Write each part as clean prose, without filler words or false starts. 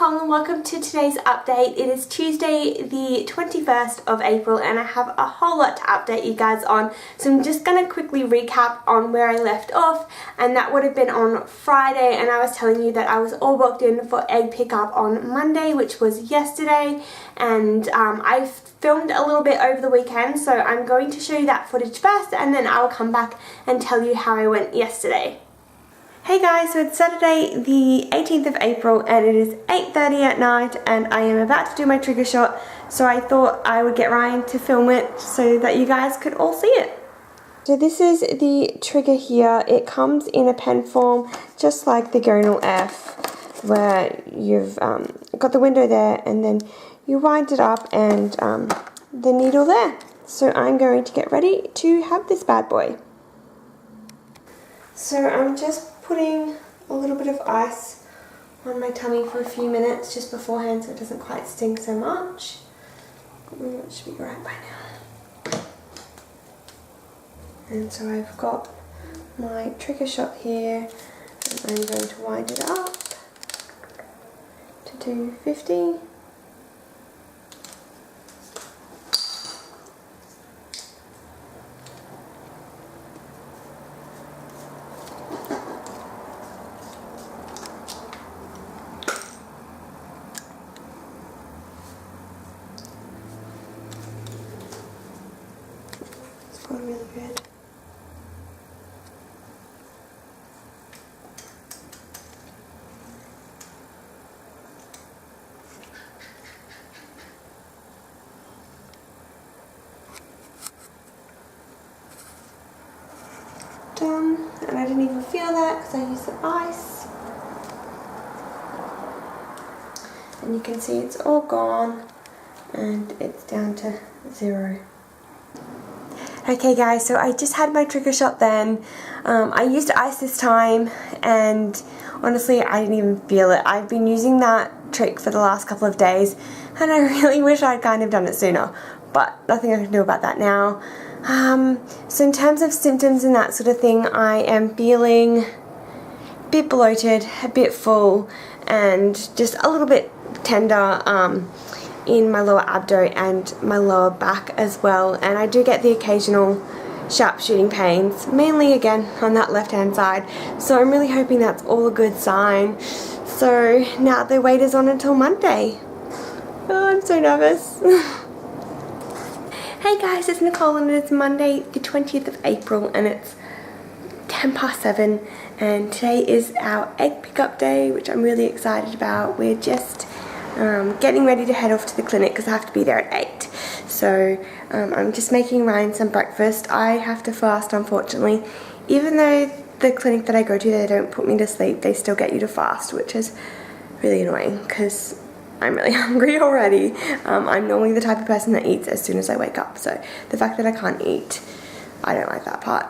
Nicole and welcome to today's update. It is Tuesday the 21st of April and I have a whole lot to update you guys on. So I'm just going to quickly recap on where I left off, and that would have been on Friday, and I was telling you that I was all booked in for egg pickup on Monday, which was yesterday, and I filmed a little bit over the weekend, so I'm going to show you that footage first and then I'll come back and tell you how I went yesterday. Hey guys, so it's Saturday the 18th of April and it is 8:30 at night and I am about to do my trigger shot, so I thought I would get Ryan to film it so that you guys could all see it. So this is the trigger here. It comes in a pen form just like the Gonal F, where you've got the window there and then you wind it up and the needle there. So I'm going to get ready to have this bad boy. So I'm just putting a little bit of ice on my tummy for a few minutes just beforehand so it doesn't quite sting so much. It should be right by now. And so I've got my trigger shot here and I'm going to wind it up to 250. Really good. Done, and I didn't even feel that because I used the ice. And you can see it's all gone and it's down to 0. Okay guys, so I just had my trigger shot then. I used ice this time and honestly I didn't even feel it. I've been using that trick for the last couple of days and I really wish I'd kind of done it sooner, but nothing I can do about that now. So in terms of symptoms and that sort of thing, I am feeling a bit bloated, a bit full and just a little bit tender in my lower abdo and my lower back as well, and I do get the occasional sharp shooting pains, mainly again on that left hand side, so I'm really hoping that's all a good sign. So now the wait is on until Monday. Oh, I'm so nervous. Hey guys, it's Nicole and it's Monday the 20th of April and it's 7:10 and today is our egg pickup day, which I'm really excited about. We're just getting ready to head off to the clinic because I have to be there at 8. So I'm just making Ryan some breakfast. I have to fast, unfortunately. Even though the clinic that I go to, they don't put me to sleep, they still get you to fast, which is really annoying because I'm really hungry already. I'm normally the type of person that eats as soon as I wake up, so the fact that I can't eat, I don't like that part.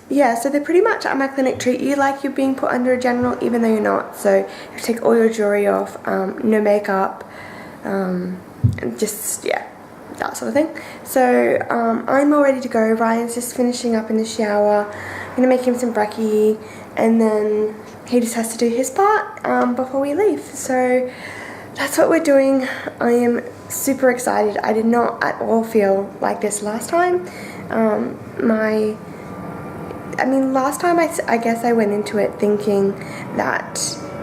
Yeah, so they pretty much at my clinic treat you like you're being put under a general, even though you're not. So you take all your jewelry off, no makeup, and just, yeah, that sort of thing. So I'm all ready to go. Ryan's just finishing up in the shower. I'm going to make him some brekkie, and then he just has to do his part before we leave. So that's what we're doing. I am super excited. I did not at all feel like this last time. Last time I guess I went into it thinking that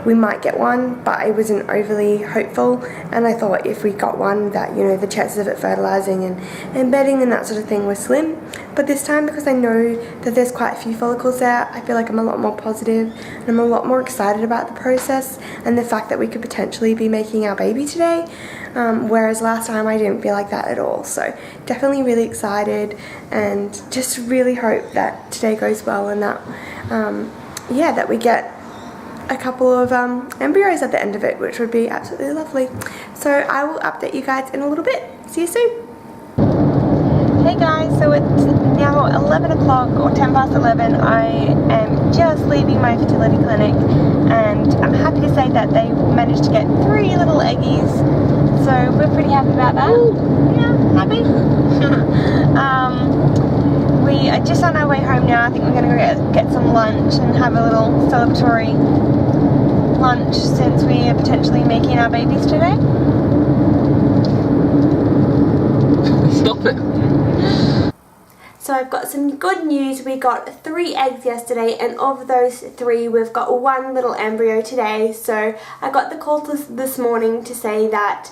we might get one, but I wasn't overly hopeful, and I thought if we got one that, you know, the chances of it fertilizing and embedding and that sort of thing were slim. But this time, because I know that there's quite a few follicles there, I feel like I'm a lot more positive and I'm a lot more excited about the process and the fact that we could potentially be making our baby today, whereas last time I didn't feel like that at all. So definitely really excited and just really hope that today goes well and that yeah, that we get a couple of embryos at the end of it, which would be absolutely lovely. So I will update you guys in a little bit. See you soon. Hey guys, so it's now 11 o'clock or 10 past 11. I am just leaving my fertility clinic and I'm happy to say that they managed to get 3 little eggies. So we're pretty happy about that. Yeah, happy. We are just on our way home now. I think we're going to go get some lunch and have a little celebratory lunch since we are potentially making our babies today? Stop it. So I've got some good news. We got 3 eggs yesterday, and of those 3 we've got 1 little embryo today. So I got the call this morning to say that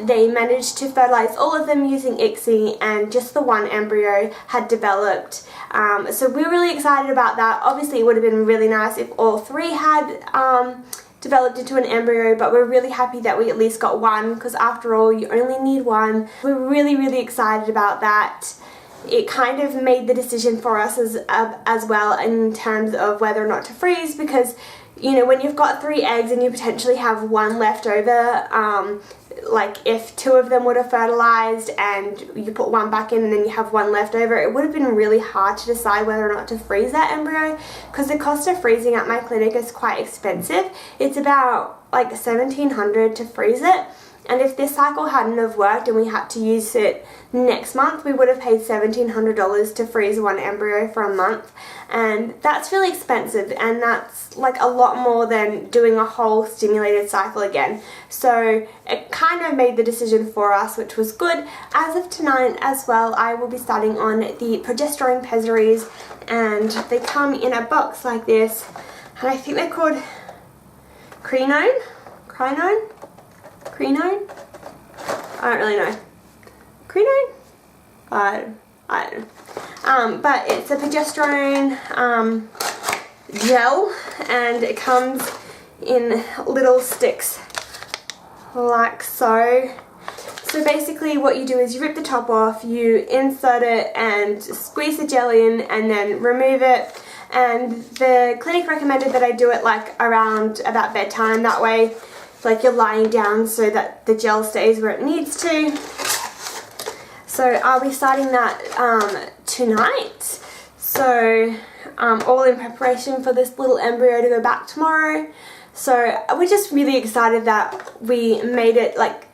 they managed to fertilize all of them using ICSI, and just the 1 embryo had developed. So we're really excited about that. Obviously it would have been really nice if all 3 had developed into an embryo, but we're really happy that we at least got 1, because after all you only need 1. We're really excited about that. It kind of made the decision for us as well in terms of whether or not to freeze, because you know, when you've got 3 eggs and you potentially have 1 left over, like if 2 of them would have fertilized and you put 1 back in and then you have 1 left over, it would have been really hard to decide whether or not to freeze that embryo, because the cost of freezing at my clinic is quite expensive. It's about like $1,700 to freeze it. And if this cycle hadn't have worked and we had to use it next month, we would have paid $1,700 to freeze 1 embryo for a month. And that's really expensive, and that's like a lot more than doing a whole stimulated cycle again. So it kind of made the decision for us, which was good. As of tonight as well, I will be starting on the progesterone pessaries, and they come in a box like this. And I think they're called Crenone? I don't really know. Crenone? I don't know. But it's a progesterone gel, and it comes in little sticks like so. So basically what you do is you rip the top off, you insert it and squeeze the gel in and then remove it. And the clinic recommended that I do it like around about bedtime, that way like you're lying down so that the gel stays where it needs to. So I'll be starting that tonight. So all in preparation for this little embryo to go back tomorrow. So we're just really excited that we made it like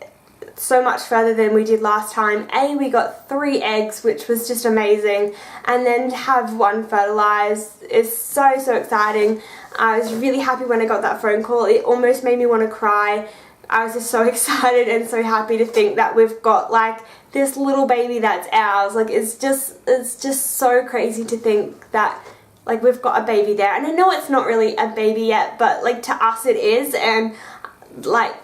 so much further than we did last time. We got 3 eggs, which was just amazing, and then to have 1 fertilized is so exciting. I was really happy when I got that phone call. It almost made me want to cry. I was just so excited and so happy to think that we've got like this little baby that's ours. Like it's just so crazy to think that like we've got a baby there. And I know it's not really a baby yet, but like to us it is, and like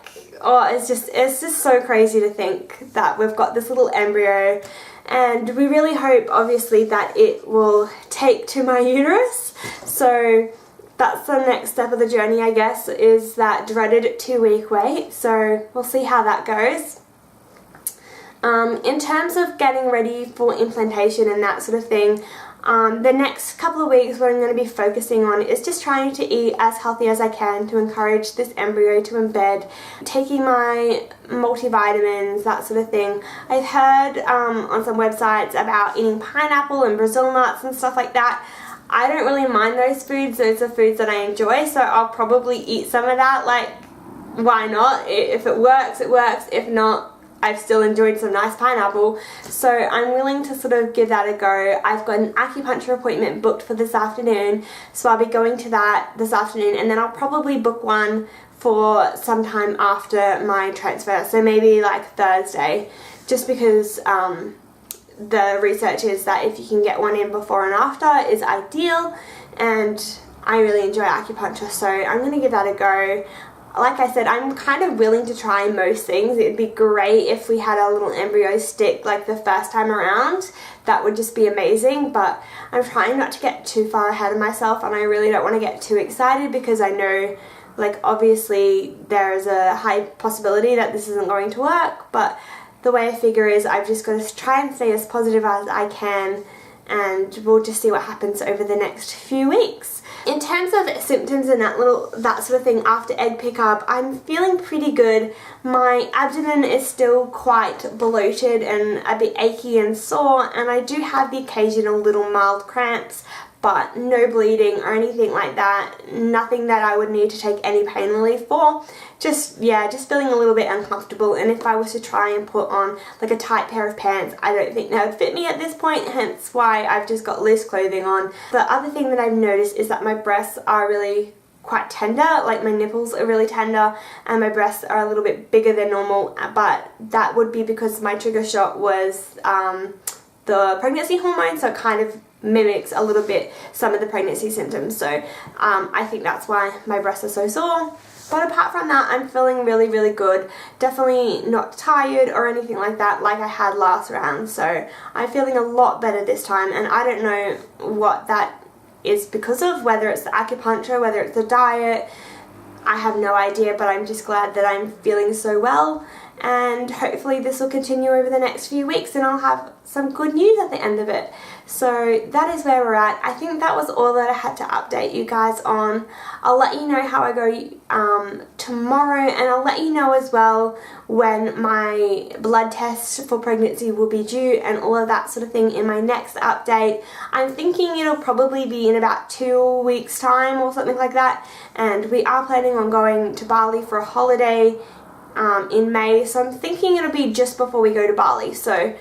oh, it's just so crazy to think that we've got this little embryo. And we really hope obviously that it will take to my uterus. So that's the next step of the journey, I guess, is that dreaded 2-week wait. So we'll see how that goes. In terms of getting ready for implantation and that sort of thing, the next couple of weeks what I'm going to be focusing on is just trying to eat as healthy as I can to encourage this embryo to embed, taking my multivitamins, that sort of thing. I've heard on some websites about eating pineapple and Brazil nuts and stuff like that. I don't really mind those foods. Those are foods that I enjoy, so I'll probably eat some of that. Like, why not? If it works, it works. If not, I've still enjoyed some nice pineapple. So I'm willing to sort of give that a go. I've got an acupuncture appointment booked for this afternoon, so I'll be going to that this afternoon, and then I'll probably book one for sometime after my transfer, so maybe like Thursday, just because the research is that if you can get one in before and after is ideal, and I really enjoy acupuncture, so I'm going to give that a go. Like I said, I'm kind of willing to try most things. It'd be great if we had a little embryo stick like the first time around. That would just be amazing, but I'm trying not to get too far ahead of myself, and I really don't want to get too excited because I know, like, obviously there's a high possibility that this isn't going to work, but the way I figure is I've just got to try and stay as positive as I can, and we'll just see what happens over the next few weeks. In terms of symptoms and that sort of thing after egg pickup, I'm feeling pretty good. My abdomen is still quite bloated and a bit achy and sore, and I do have the occasional little mild cramps, but no bleeding or anything like that. Nothing that I would need to take any pain relief for. Just feeling a little bit uncomfortable, and if I was to try and put on like a tight pair of pants, I don't think that would fit me at this point, hence why I've just got loose clothing on. The other thing that I've noticed is that my breasts are really quite tender, like my nipples are really tender and my breasts are a little bit bigger than normal, but that would be because my trigger shot was the pregnancy hormone, so it kind of mimics a little bit some of the pregnancy symptoms. So I think that's why my breasts are so sore. But apart from that, I'm feeling really, really good. Definitely not tired or anything like that like I had last round. So I'm feeling a lot better this time, and I don't know what that is because of, whether it's the acupuncture, whether it's the diet. I have no idea, but I'm just glad that I'm feeling so well, and hopefully this will continue over the next few weeks and I'll have some good news at the end of it. So that is where we're at. I think that was all that I had to update you guys on. I'll let you know how I go tomorrow, and I'll let you know as well when my blood test for pregnancy will be due and all of that sort of thing in my next update. I'm thinking it'll probably be in about 2 weeks time or something like that, and we are planning on going to Bali for a holiday in May, so I'm thinking it'll be just before we go to Bali. So,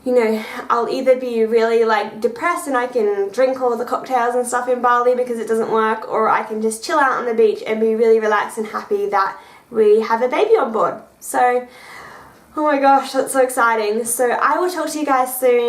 you know, I'll either be really like depressed and I can drink all the cocktails and stuff in Bali because it doesn't work, or I can just chill out on the beach and be really relaxed and happy that we have a baby on board. So, oh my gosh, that's so exciting. So I will talk to you guys soon.